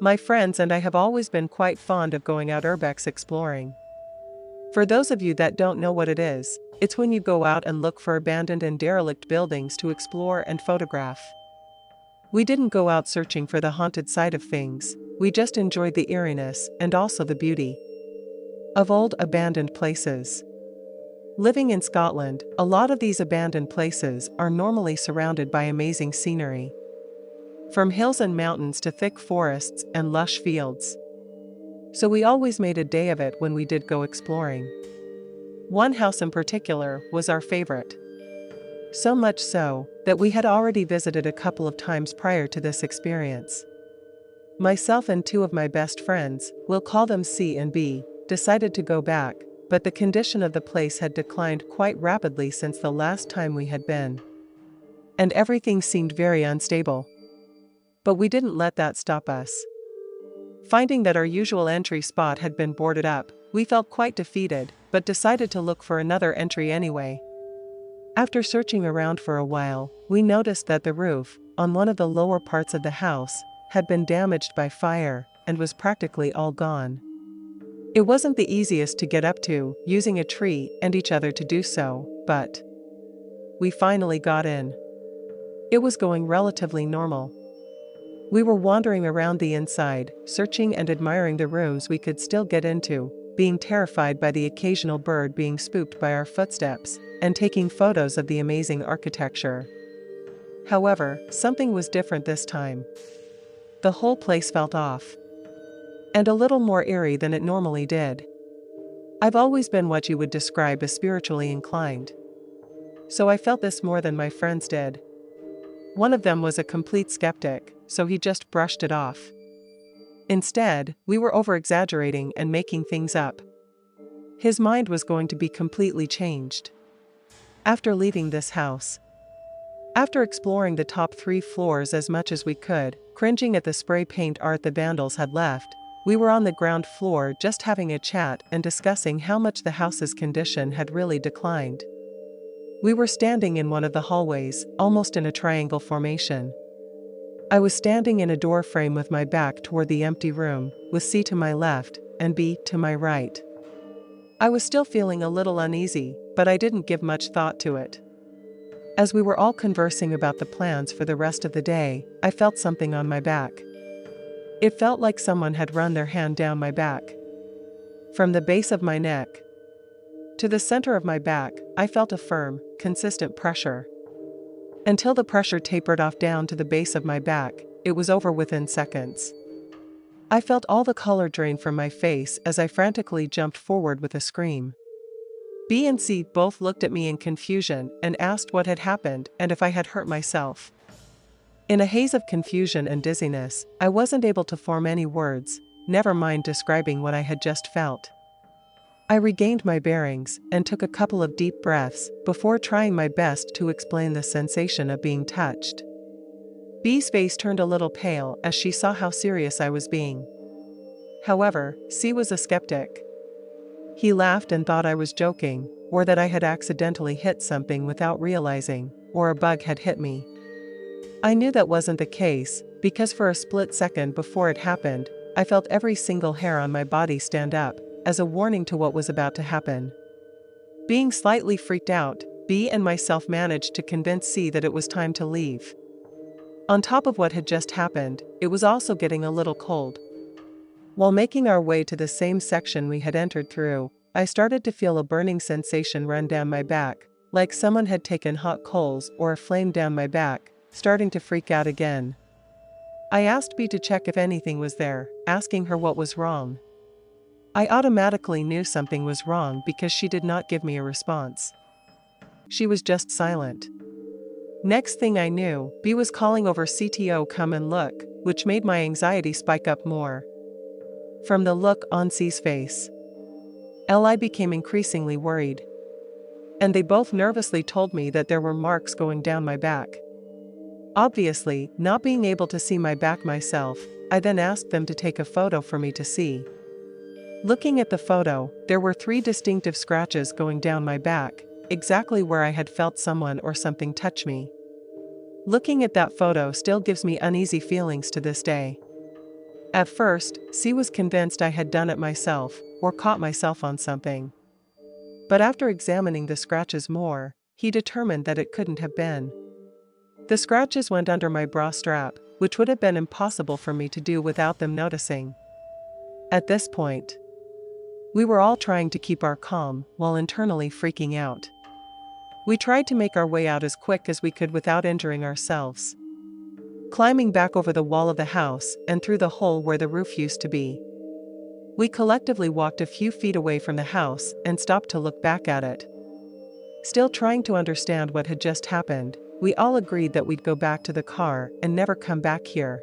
My friends and I have always been quite fond of going out urbex exploring. For those of you that don't know what it is, it's when you go out and look for abandoned and derelict buildings to explore and photograph. We didn't go out searching for the haunted side of things, we just enjoyed the eeriness and also the beauty of old abandoned places. Living in Scotland, a lot of these abandoned places are normally surrounded by amazing scenery. From hills and mountains to thick forests and lush fields. So we always made a day of it when we did go exploring. One house in particular was our favorite. So much so, that we had already visited a couple of times prior to this experience. Myself and two of my best friends, we'll call them C and B, decided to go back, but the condition of the place had declined quite rapidly since the last time we had been. And everything seemed very unstable. But we didn't let that stop us. Finding that our usual entry spot had been boarded up, we felt quite defeated, but decided to look for another entry anyway. After searching around for a while, we noticed that the roof, on one of the lower parts of the house, had been damaged by fire, and was practically all gone. It wasn't the easiest to get up to, using a tree and each other to do so, but we finally got in. It was going relatively normal. We were wandering around the inside, searching and admiring the rooms we could still get into, being terrified by the occasional bird being spooked by our footsteps, and taking photos of the amazing architecture. However, something was different this time. The whole place felt off. And a little more eerie than it normally did. I've always been what you would describe as spiritually inclined. So I felt this more than my friends did. One of them was a complete skeptic, so he just brushed it off. Instead, we were over-exaggerating and making things up. His mind was going to be completely changed. After leaving this house, after exploring the top 3 floors as much as we could, cringing at the spray paint art the vandals had left, we were on the ground floor just having a chat and discussing how much the house's condition had really declined. We were standing in one of the hallways, almost in a triangle formation. I was standing in a door frame with my back toward the empty room, with C to my left, and B to my right. I was still feeling a little uneasy, but I didn't give much thought to it. As we were all conversing about the plans for the rest of the day, I felt something on my back. It felt like someone had run their hand down my back. From the base of my neck to the center of my back, I felt a firm, consistent pressure. Until the pressure tapered off down to the base of my back, it was over within seconds. I felt all the color drain from my face as I frantically jumped forward with a scream. B and C both looked at me in confusion and asked what had happened and if I had hurt myself. In a haze of confusion and dizziness, I wasn't able to form any words, never mind describing what I had just felt. I regained my bearings and took a couple of deep breaths before trying my best to explain the sensation of being touched. B's face turned a little pale as she saw how serious I was being. However, C was a skeptic. He laughed and thought I was joking, or that I had accidentally hit something without realizing, or a bug had hit me. I knew that wasn't the case, because for a split second before it happened, I felt every single hair on my body stand up, as a warning to what was about to happen. Being slightly freaked out, B and myself managed to convince C that it was time to leave. On top of what had just happened, it was also getting a little cold. While making our way to the same section we had entered through, I started to feel a burning sensation run down my back, like someone had taken hot coals or a flame down my back, starting to freak out again. I asked B to check if anything was there, asking her what was wrong. I automatically knew something was wrong because she did not give me a response. She was just silent. Next thing I knew, B was calling over CTO come and look, which made my anxiety spike up more. From the look on C's face, Li became increasingly worried. And they both nervously told me that there were marks going down my back. Obviously, not being able to see my back myself, I then asked them to take a photo for me to see. Looking at the photo, there were 3 distinctive scratches going down my back, exactly where I had felt someone or something touch me. Looking at that photo still gives me uneasy feelings to this day. At first, C was convinced I had done it myself, or caught myself on something. But after examining the scratches more, he determined that it couldn't have been. The scratches went under my bra strap, which would have been impossible for me to do without them noticing. At this point, we were all trying to keep our calm while internally freaking out. We tried to make our way out as quick as we could without injuring ourselves. Climbing back over the wall of the house and through the hole where the roof used to be. We collectively walked a few feet away from the house and stopped to look back at it. Still trying to understand what had just happened, we all agreed that we'd go back to the car and never come back here.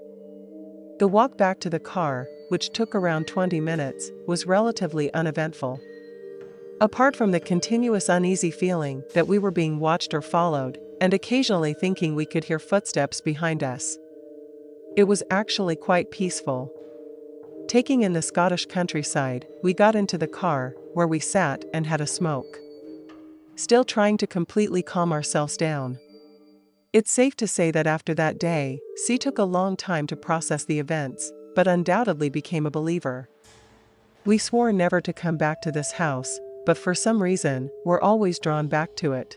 The walk back to the car, which took around 20 minutes, was relatively uneventful. Apart from the continuous uneasy feeling that we were being watched or followed, and occasionally thinking we could hear footsteps behind us. It was actually quite peaceful. Taking in the Scottish countryside, we got into the car, where we sat and had a smoke. Still trying to completely calm ourselves down. It's safe to say that after that day, C took a long time to process the events, but undoubtedly became a believer. We swore never to come back to this house, but for some reason, we're always drawn back to it.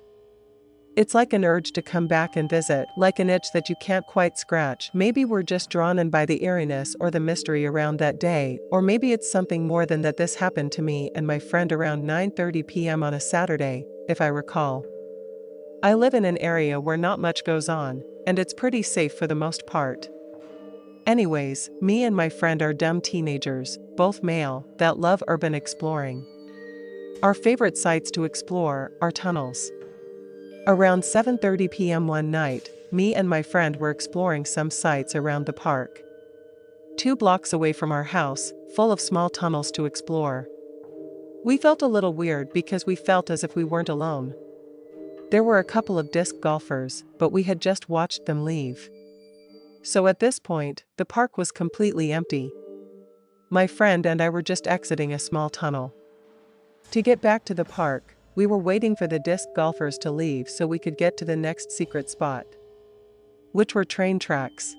It's like an urge to come back and visit, like an itch that you can't quite scratch. Maybe we're just drawn in by the eeriness or the mystery around that day, or maybe it's something more than that. This happened to me and my friend around 9:30 p.m. on a Saturday, if I recall. I live in an area where not much goes on, and it's pretty safe for the most part. Anyways, me and my friend are dumb teenagers, both male, that love urban exploring. Our favorite sites to explore are tunnels. Around 7:30 p.m. one night, me and my friend were exploring some sites around the park. 2 blocks away from our house, full of small tunnels to explore. We felt a little weird because we felt as if we weren't alone. There were a couple of disc golfers, but we had just watched them leave. So at this point, the park was completely empty. My friend and I were just exiting a small tunnel. To get back to the park, we were waiting for the disc golfers to leave so we could get to the next secret spot, which were train tracks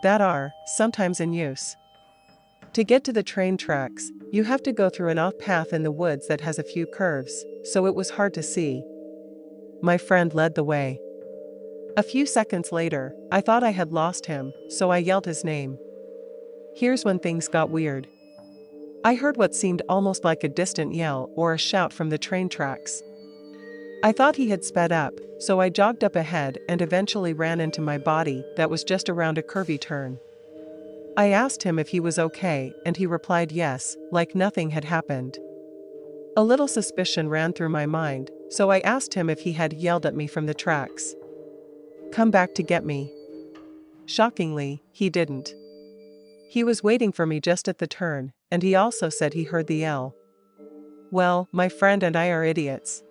that are sometimes in use. To get to the train tracks, you have to go through an off path in the woods that has a few curves, so it was hard to see. My friend led the way. A few seconds later, I thought I had lost him, so I yelled his name. Here's when things got weird. I heard what seemed almost like a distant yell or a shout from the train tracks. I thought he had sped up, so I jogged up ahead and eventually ran into my body that was just around a curvy turn. I asked him if he was okay, and he replied yes, like nothing had happened. A little suspicion ran through my mind, so I asked him if he had yelled at me from the tracks. Come back to get me. Shockingly, he didn't. He was waiting for me just at the turn, and he also said he heard the yell. Well, my friend and I are idiots.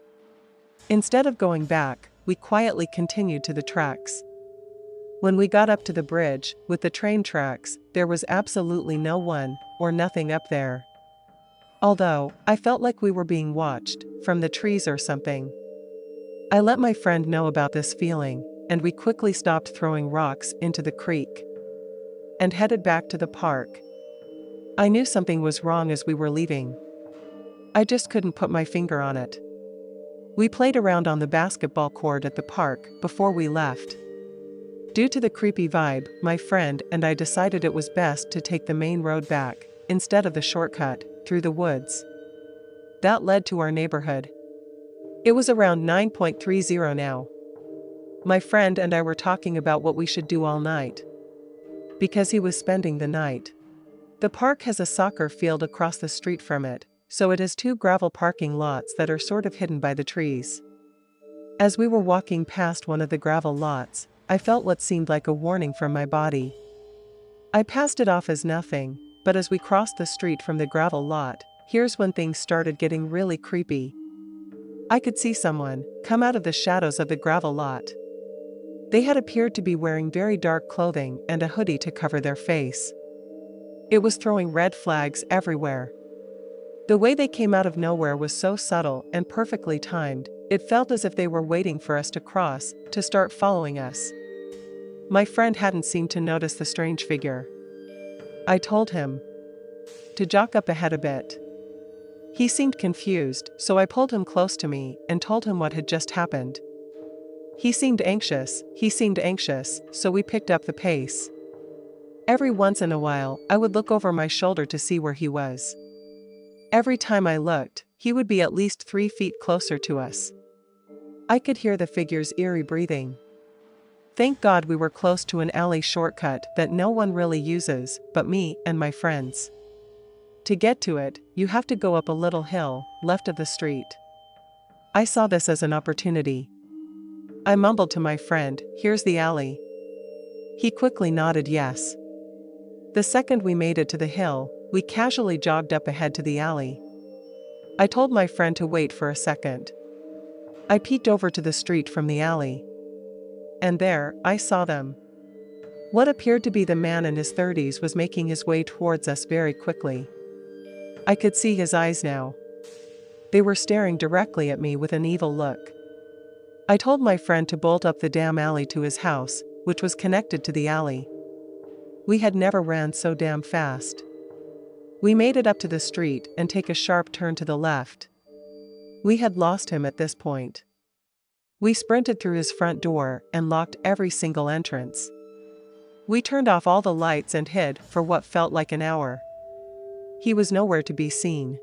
Instead of going back, we quietly continued to the tracks. When we got up to the bridge, with the train tracks, there was absolutely no one, or nothing up there. Although, I felt like we were being watched, from the trees or something. I let my friend know about this feeling, and we quickly stopped throwing rocks into the creek and headed back to the park. I knew something was wrong as we were leaving. I just couldn't put my finger on it. We played around on the basketball court at the park before we left. Due to the creepy vibe, my friend and I decided it was best to take the main road back, instead of the shortcut, through the woods. That led to our neighborhood. It was around 9:30 now. My friend and I were talking about what we should do all night, because he was spending the night. The park has a soccer field across the street from it, so it has 2 gravel parking lots that are sort of hidden by the trees. As we were walking past one of the gravel lots, I felt what seemed like a warning from my body. I passed it off as nothing, but as we crossed the street from the gravel lot, here's when things started getting really creepy. I could see someone come out of the shadows of the gravel lot. They had appeared to be wearing very dark clothing and a hoodie to cover their face. It was throwing red flags everywhere. The way they came out of nowhere was so subtle and perfectly timed, it felt as if they were waiting for us to cross, to start following us. My friend hadn't seemed to notice the strange figure. I told him to jock up ahead a bit. He seemed confused, so I pulled him close to me and told him what had just happened. He seemed anxious, so we picked up the pace. Every once in a while, I would look over my shoulder to see where he was. Every time I looked, he would be at least 3 feet closer to us. I could hear the figure's eerie breathing. Thank God we were close to an alley shortcut that no one really uses but me and my friends. To get to it, you have to go up a little hill, left of the street. I saw this as an opportunity. I mumbled to my friend, "Here's the alley." He quickly nodded yes. The second we made it to the hill, we casually jogged up ahead to the alley. I told my friend to wait for a second. I peeked over to the street from the alley. And there, I saw them. What appeared to be the man in his 30s was making his way towards us very quickly. I could see his eyes now. They were staring directly at me with an evil look. I told my friend to bolt up the damn alley to his house, which was connected to the alley. We had never ran so damn fast. We made it up to the street and take a sharp turn to the left. We had lost him at this point. We sprinted through his front door and locked every single entrance. We turned off all the lights and hid for what felt like an hour. He was nowhere to be seen.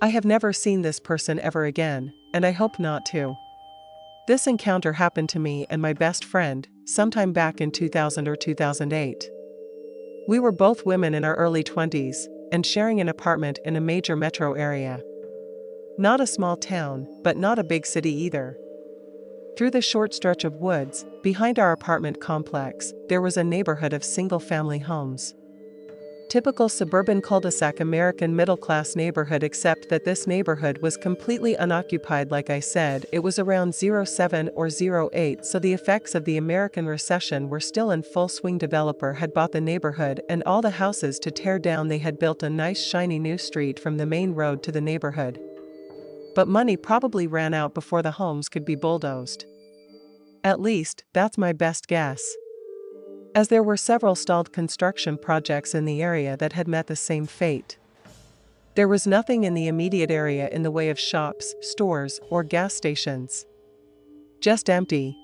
I have never seen this person ever again, and I hope not to. This encounter happened to me and my best friend, sometime back in 2000 or 2008. We were both women in our early 20s, and sharing an apartment in a major metro area. Not a small town, but not a big city either. Through the short stretch of woods, behind our apartment complex, there was a neighborhood of single-family homes. Typical suburban cul-de-sac American middle-class neighborhood, except that this neighborhood was completely unoccupied. Like I said, it was around 07 or 08, so the effects of the American recession were still in full swing. Developer had bought the neighborhood and all the houses to tear down. They had built a nice shiny new street from the main road to the neighborhood. But money probably ran out before the homes could be bulldozed. At least, that's my best guess. As there were several stalled construction projects in the area that had met the same fate. There was nothing in the immediate area in the way of shops, stores, or gas stations. Just empty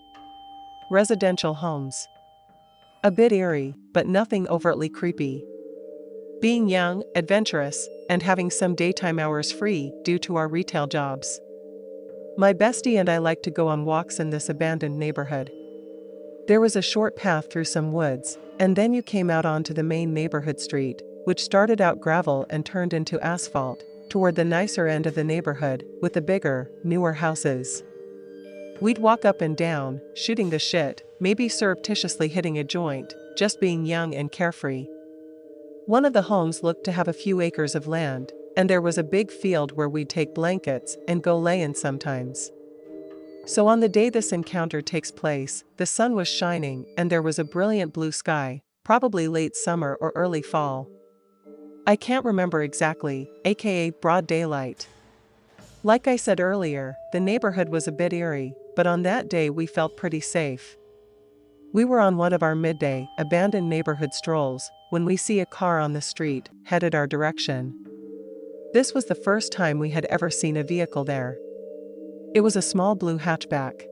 residential homes. A bit eerie, but nothing overtly creepy. Being young, adventurous, and having some daytime hours free due to our retail jobs. My bestie and I liked to go on walks in this abandoned neighborhood. There was a short path through some woods, and then you came out onto the main neighborhood street, which started out gravel and turned into asphalt, toward the nicer end of the neighborhood, with the bigger, newer houses. We'd walk up and down, shooting the shit, maybe surreptitiously hitting a joint, just being young and carefree. One of the homes looked to have a few acres of land, and there was a big field where we'd take blankets and go lay in sometimes. So on the day this encounter takes place, the sun was shining and there was a brilliant blue sky, probably late summer or early fall. I can't remember exactly, aka broad daylight. Like I said earlier, the neighborhood was a bit eerie, but on that day we felt pretty safe. We were on one of our midday, abandoned neighborhood strolls, when we see a car on the street, headed our direction. This was the first time we had ever seen a vehicle there. It was a small blue hatchback.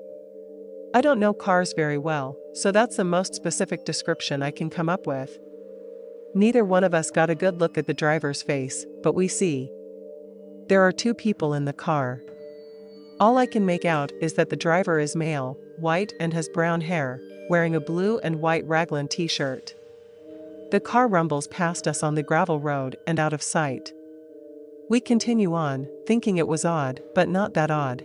I don't know cars very well, so that's the most specific description I can come up with. Neither one of us got a good look at the driver's face, but we see there are 2 people in the car. All I can make out is that the driver is male, white and has brown hair, wearing a blue and white raglan t-shirt. The car rumbles past us on the gravel road and out of sight. We continue on, thinking it was odd, but not that odd.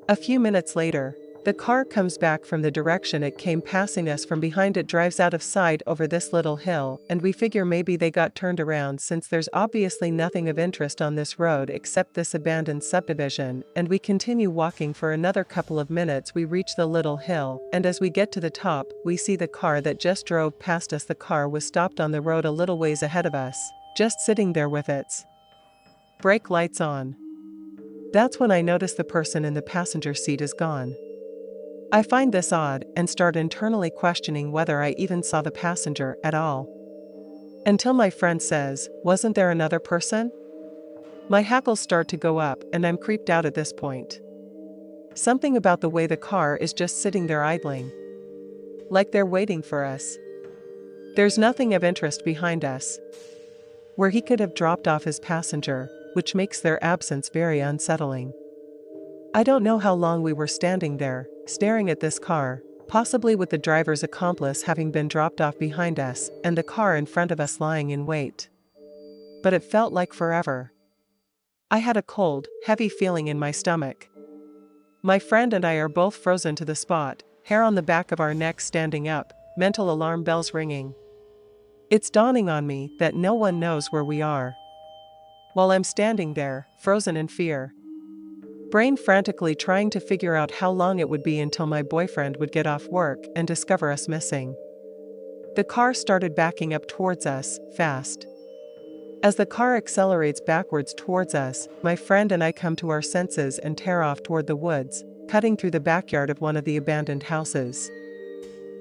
A few minutes later, the car comes back from the direction it came, passing us from behind. It drives out of sight over this little hill, and we figure maybe they got turned around since there's obviously nothing of interest on this road except this abandoned subdivision, and we continue walking for another couple of minutes. We reach the little hill, and as we get to the top, we see the car that just drove past us. The car was stopped on the road a little ways ahead of us, just sitting there with its brake lights on. That's when I notice the person in the passenger seat is gone. I find this odd and start internally questioning whether I even saw the passenger at all. Until my friend says, "Wasn't there another person?" My hackles start to go up and I'm creeped out at this point. Something about the way the car is just sitting there idling. Like they're waiting for us. There's nothing of interest behind us. Where he could have dropped off his passenger, which makes their absence very unsettling. I don't know how long we were standing there, staring at this car, possibly with the driver's accomplice having been dropped off behind us and the car in front of us lying in wait. But it felt like forever. I had a cold, heavy feeling in my stomach. My friend and I are both frozen to the spot, hair on the back of our necks standing up, mental alarm bells ringing. It's dawning on me that no one knows where we are. While I'm standing there, frozen in fear. Brain frantically trying to figure out how long it would be until my boyfriend would get off work and discover us missing. The car started backing up towards us, fast. As the car accelerates backwards towards us, my friend and I come to our senses and tear off toward the woods, cutting through the backyard of one of the abandoned houses.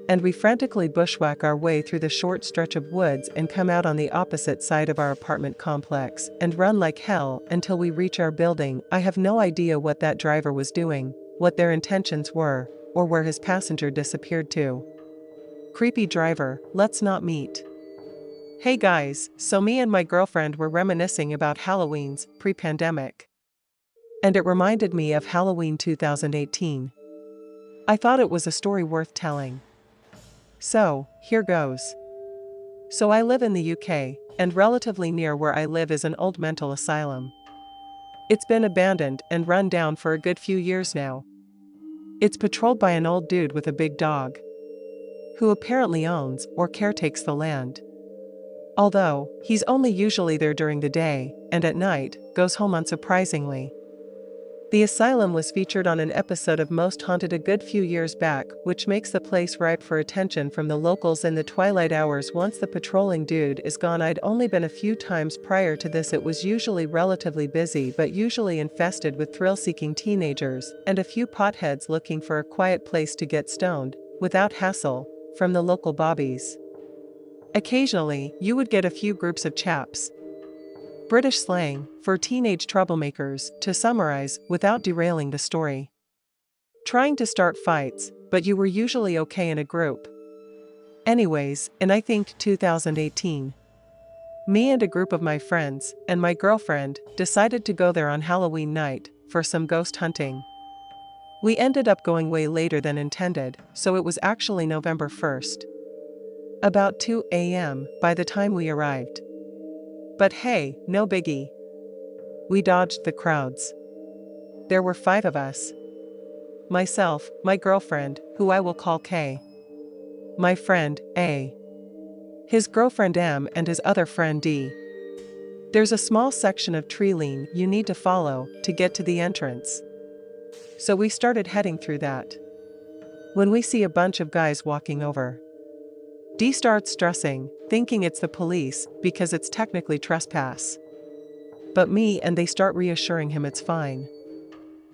And we frantically bushwhack our way through the short stretch of woods and come out on the opposite side of our apartment complex and run like hell until we reach our building. I have no idea what that driver was doing, what their intentions were, or where his passenger disappeared to. Creepy driver, let's not meet. Hey guys, so me and my girlfriend were reminiscing about Halloween's pre-pandemic. And it reminded me of Halloween 2018. I thought it was a story worth telling. So, here goes. So I live in the UK, and relatively near where I live is an old mental asylum. It's been abandoned and run down for a good few years now. It's patrolled by an old dude with a big dog, who apparently owns or caretakes the land. Although, he's only usually there during the day, and at night, goes home unsurprisingly. The asylum was featured on an episode of Most Haunted a good few years back, which makes the place ripe for attention from the locals in the twilight hours. Once the patrolling dude is gone, I'd only been a few times prior to this. It was usually relatively busy but usually infested with thrill-seeking teenagers, and a few potheads looking for a quiet place to get stoned, without hassle, from the local bobbies. Occasionally, you would get a few groups of chaps. British slang for teenage troublemakers, to summarize without derailing the story. Trying to start fights, but you were usually okay in a group. Anyways, in I think 2018, me and a group of my friends and my girlfriend decided to go there on Halloween night for some ghost hunting. We ended up going way later than intended, so it was actually November 1st. About 2 a.m. by the time we arrived. But hey, no biggie. We dodged the crowds. There were 5 of us. Myself, my girlfriend, who I will call K. My friend, A. His girlfriend M and his other friend D. There's a small section of tree line you need to follow to get to the entrance. So we started heading through that. When we see a bunch of guys walking over, D starts stressing, thinking it's the police because it's technically trespass. But me and they start reassuring him it's fine.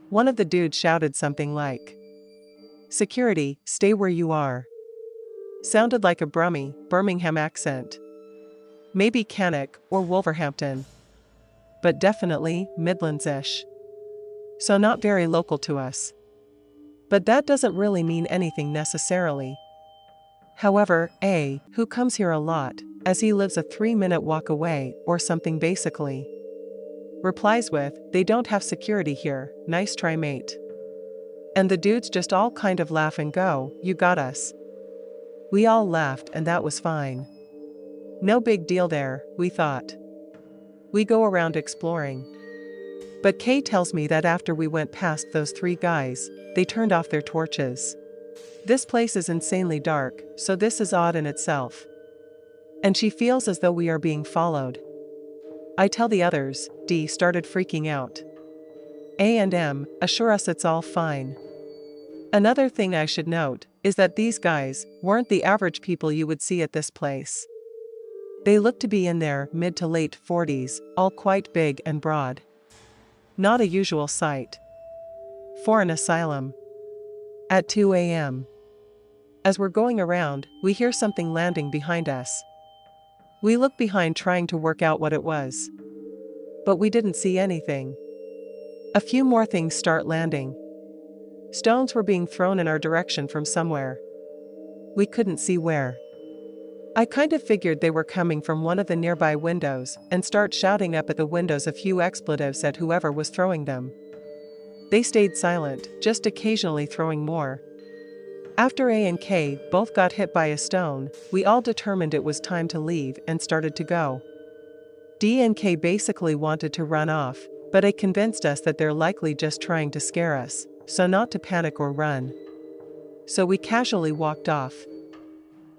One of the dudes shouted something like, "Security, stay where you are." Sounded like a Brummy, Birmingham accent. Maybe Cannock or Wolverhampton. But definitely Midlands-ish. So not very local to us. But that doesn't really mean anything necessarily. However, A, who comes here a lot, as he lives a 3-minute walk away or something basically, replies with, "They don't have security here, nice try mate." And the dudes just all kind of laugh and go, "You got us." We all laughed and that was fine. No big deal there, we thought. We go around exploring. But Kay tells me that after we went past those 3 guys, they turned off their torches. This place is insanely dark, so this is odd in itself. And she feels as though we are being followed. I tell the others, D started freaking out. A and M assure us it's all fine. Another thing I should note is that these guys weren't the average people you would see at this place. They looked to be in their mid to late 40s, all quite big and broad. Not a usual sight for an asylum. At 2 a.m. As we're going around, we hear something landing behind us. We looked behind trying to work out what it was. But we didn't see anything. A few more things start landing. Stones were being thrown in our direction from somewhere. We couldn't see where. I kind of figured they were coming from one of the nearby windows and start shouting up at the windows a few expletives at whoever was throwing them. They stayed silent, just occasionally throwing more. After A and K both got hit by a stone, we all determined it was time to leave and started to go. D and K basically wanted to run off, but A convinced us that they're likely just trying to scare us, so not to panic or run. So we casually walked off.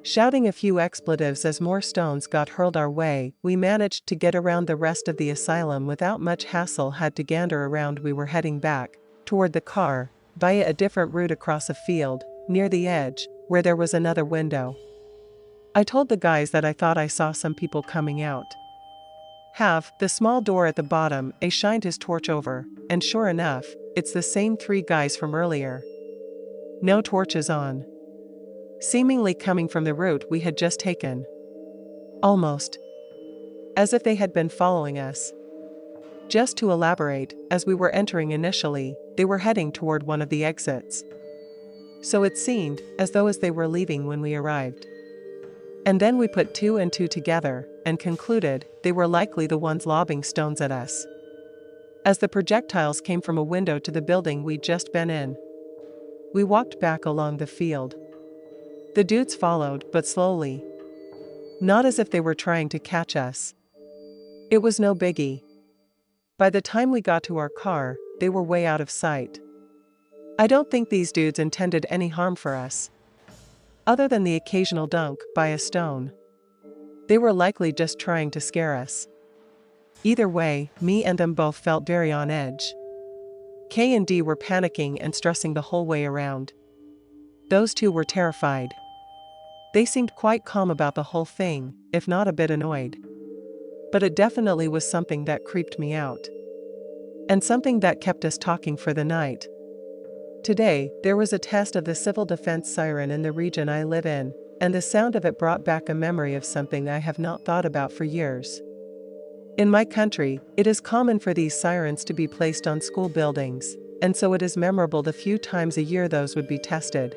Shouting a few expletives as more stones got hurled our way, we managed to get around the rest of the asylum without much hassle. Had to gander around. We were heading back toward the car, via a different route across a field, near the edge, where there was another window. I told the guys that I thought I saw some people coming out. The small door at the bottom. A shined his torch over, and sure enough, it's the same 3 guys from earlier. No torches on. Seemingly coming from the route we had just taken. Almost as if they had been following us. Just to elaborate, as we were entering initially, they were heading toward one of the exits. So it seemed as though they were leaving when we arrived. And then we put 2 and 2 together and concluded they were likely the ones lobbing stones at us, as the projectiles came from a window to the building we'd just been in. We walked back along the field. The dudes followed, but slowly. Not as if they were trying to catch us. It was no biggie. By the time we got to our car, they were way out of sight. I don't think these dudes intended any harm for us, other than the occasional dunk by a stone. They were likely just trying to scare us. Either way, me and them both felt very on edge. K and D were panicking and stressing the whole way around. Those 2 were terrified. They seemed quite calm about the whole thing, if not a bit annoyed. But it definitely was something that creeped me out. And something that kept us talking for the night. Today, there was a test of the civil defense siren in the region I live in, and the sound of it brought back a memory of something I have not thought about for years. In my country, it is common for these sirens to be placed on school buildings, and so it is memorable the few times a year those would be tested.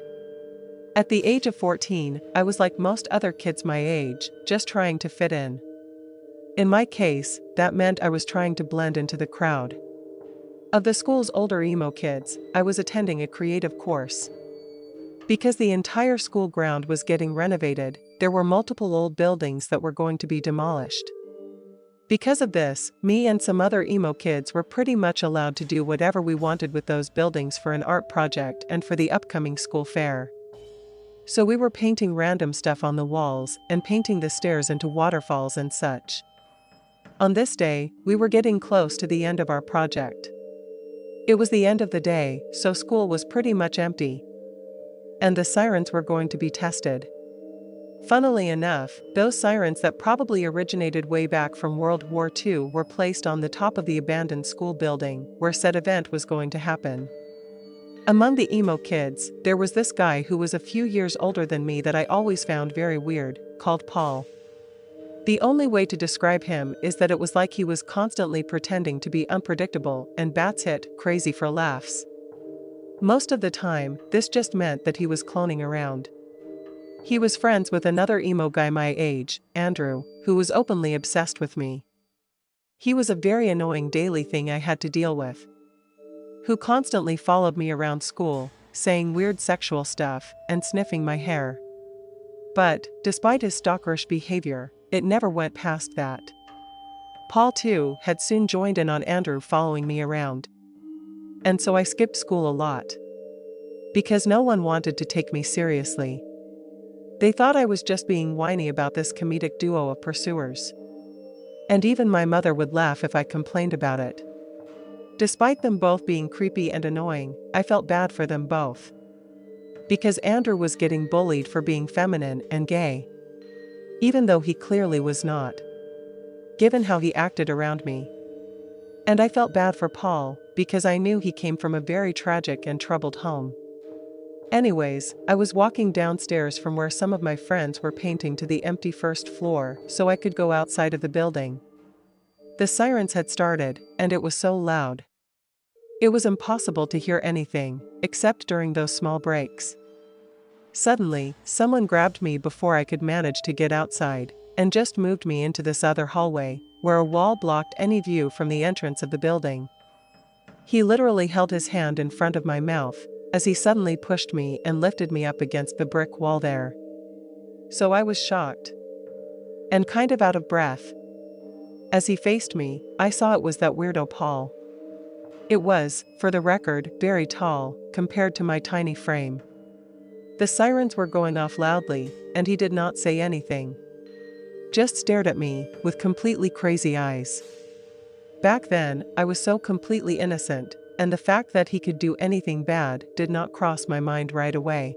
At the age of 14, I was like most other kids my age, just trying to fit in. In my case, that meant I was trying to blend into the crowd. Of the school's older emo kids, I was attending a creative course. Because the entire school ground was getting renovated, there were multiple old buildings that were going to be demolished. Because of this, me and some other emo kids were pretty much allowed to do whatever we wanted with those buildings for an art project and for the upcoming school fair. So we were painting random stuff on the walls and painting the stairs into waterfalls and such. On this day, we were getting close to the end of our project. It was the end of the day, so school was pretty much empty. And the sirens were going to be tested. Funnily enough, those sirens that probably originated way back from World War II were placed on the top of the abandoned school building where said event was going to happen. Among the emo kids, there was this guy who was a few years older than me that I always found very weird, called Paul. The only way to describe him is that it was like he was constantly pretending to be unpredictable and batshit crazy for laughs. Most of the time, this just meant that he was cloning around. He was friends with another emo guy my age, Andrew, who was openly obsessed with me. He was a very annoying daily thing I had to deal with, who constantly followed me around school, saying weird sexual stuff and sniffing my hair. But, despite his stalkerish behavior, it never went past that. Paul too had soon joined in on Andrew following me around. And so I skipped school a lot. Because no one wanted to take me seriously. They thought I was just being whiny about this comedic duo of pursuers. And even my mother would laugh if I complained about it. Despite them both being creepy and annoying, I felt bad for them both. Because Andrew was getting bullied for being feminine and gay. Even though he clearly was not, given how he acted around me. And I felt bad for Paul, because I knew he came from a very tragic and troubled home. Anyways, I was walking downstairs from where some of my friends were painting to the empty first floor so I could go outside of the building. The sirens had started, and it was so loud. It was impossible to hear anything, except during those small breaks. Suddenly, someone grabbed me before I could manage to get outside, and just moved me into this other hallway, where a wall blocked any view from the entrance of the building. He literally held his hand in front of my mouth, as he suddenly pushed me and lifted me up against the brick wall there. So I was shocked. And kind of out of breath. As he faced me, I saw it was that weirdo Paul. It was, for the record, very tall, compared to my tiny frame. The sirens were going off loudly, and he did not say anything. Just stared at me, with completely crazy eyes. Back then, I was so completely innocent, and the fact that he could do anything bad did not cross my mind right away.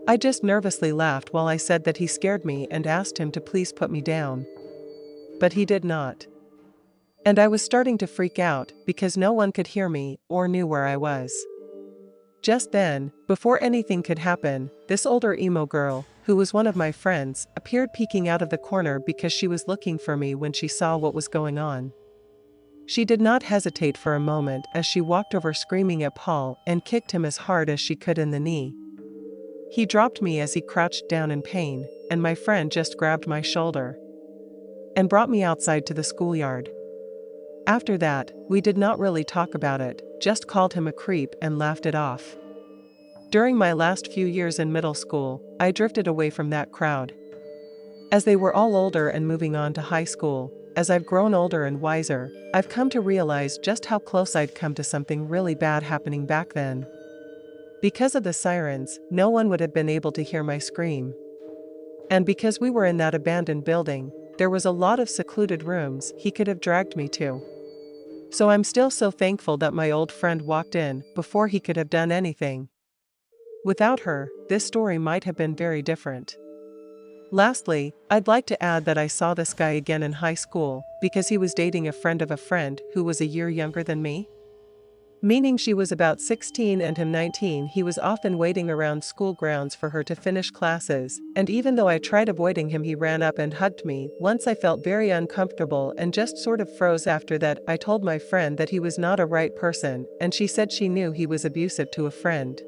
I just nervously laughed while I said that he scared me and asked him to please put me down. But he did not. And I was starting to freak out because no one could hear me or knew where I was. Just then, before anything could happen, this older emo girl, who was one of my friends, appeared peeking out of the corner because she was looking for me when she saw what was going on. She did not hesitate for a moment as she walked over screaming at Paul and kicked him as hard as she could in the knee. He dropped me as he crouched down in pain, and my friend just grabbed my shoulder and brought me outside to the schoolyard. After that, we did not really talk about it, just called him a creep and laughed it off. During my last few years in middle school, I drifted away from that crowd. As they were all older and moving on to high school, as I've grown older and wiser, I've come to realize just how close I'd come to something really bad happening back then. Because of the sirens, no one would have been able to hear my scream. And because we were in that abandoned building, there was a lot of secluded rooms he could have dragged me to. So I'm still so thankful that my old friend walked in before he could have done anything. Without her, this story might have been very different. Lastly, I'd like to add that I saw this guy again in high school because he was dating a friend of a friend who was a year younger than me. Meaning she was about 16 and him 19. He was often waiting around school grounds for her to finish classes, and even though I tried avoiding him, he ran up and hugged me. Once I felt very uncomfortable and just sort of froze. After that, I told my friend that he was not a right person, and she said she knew he was abusive to a friend.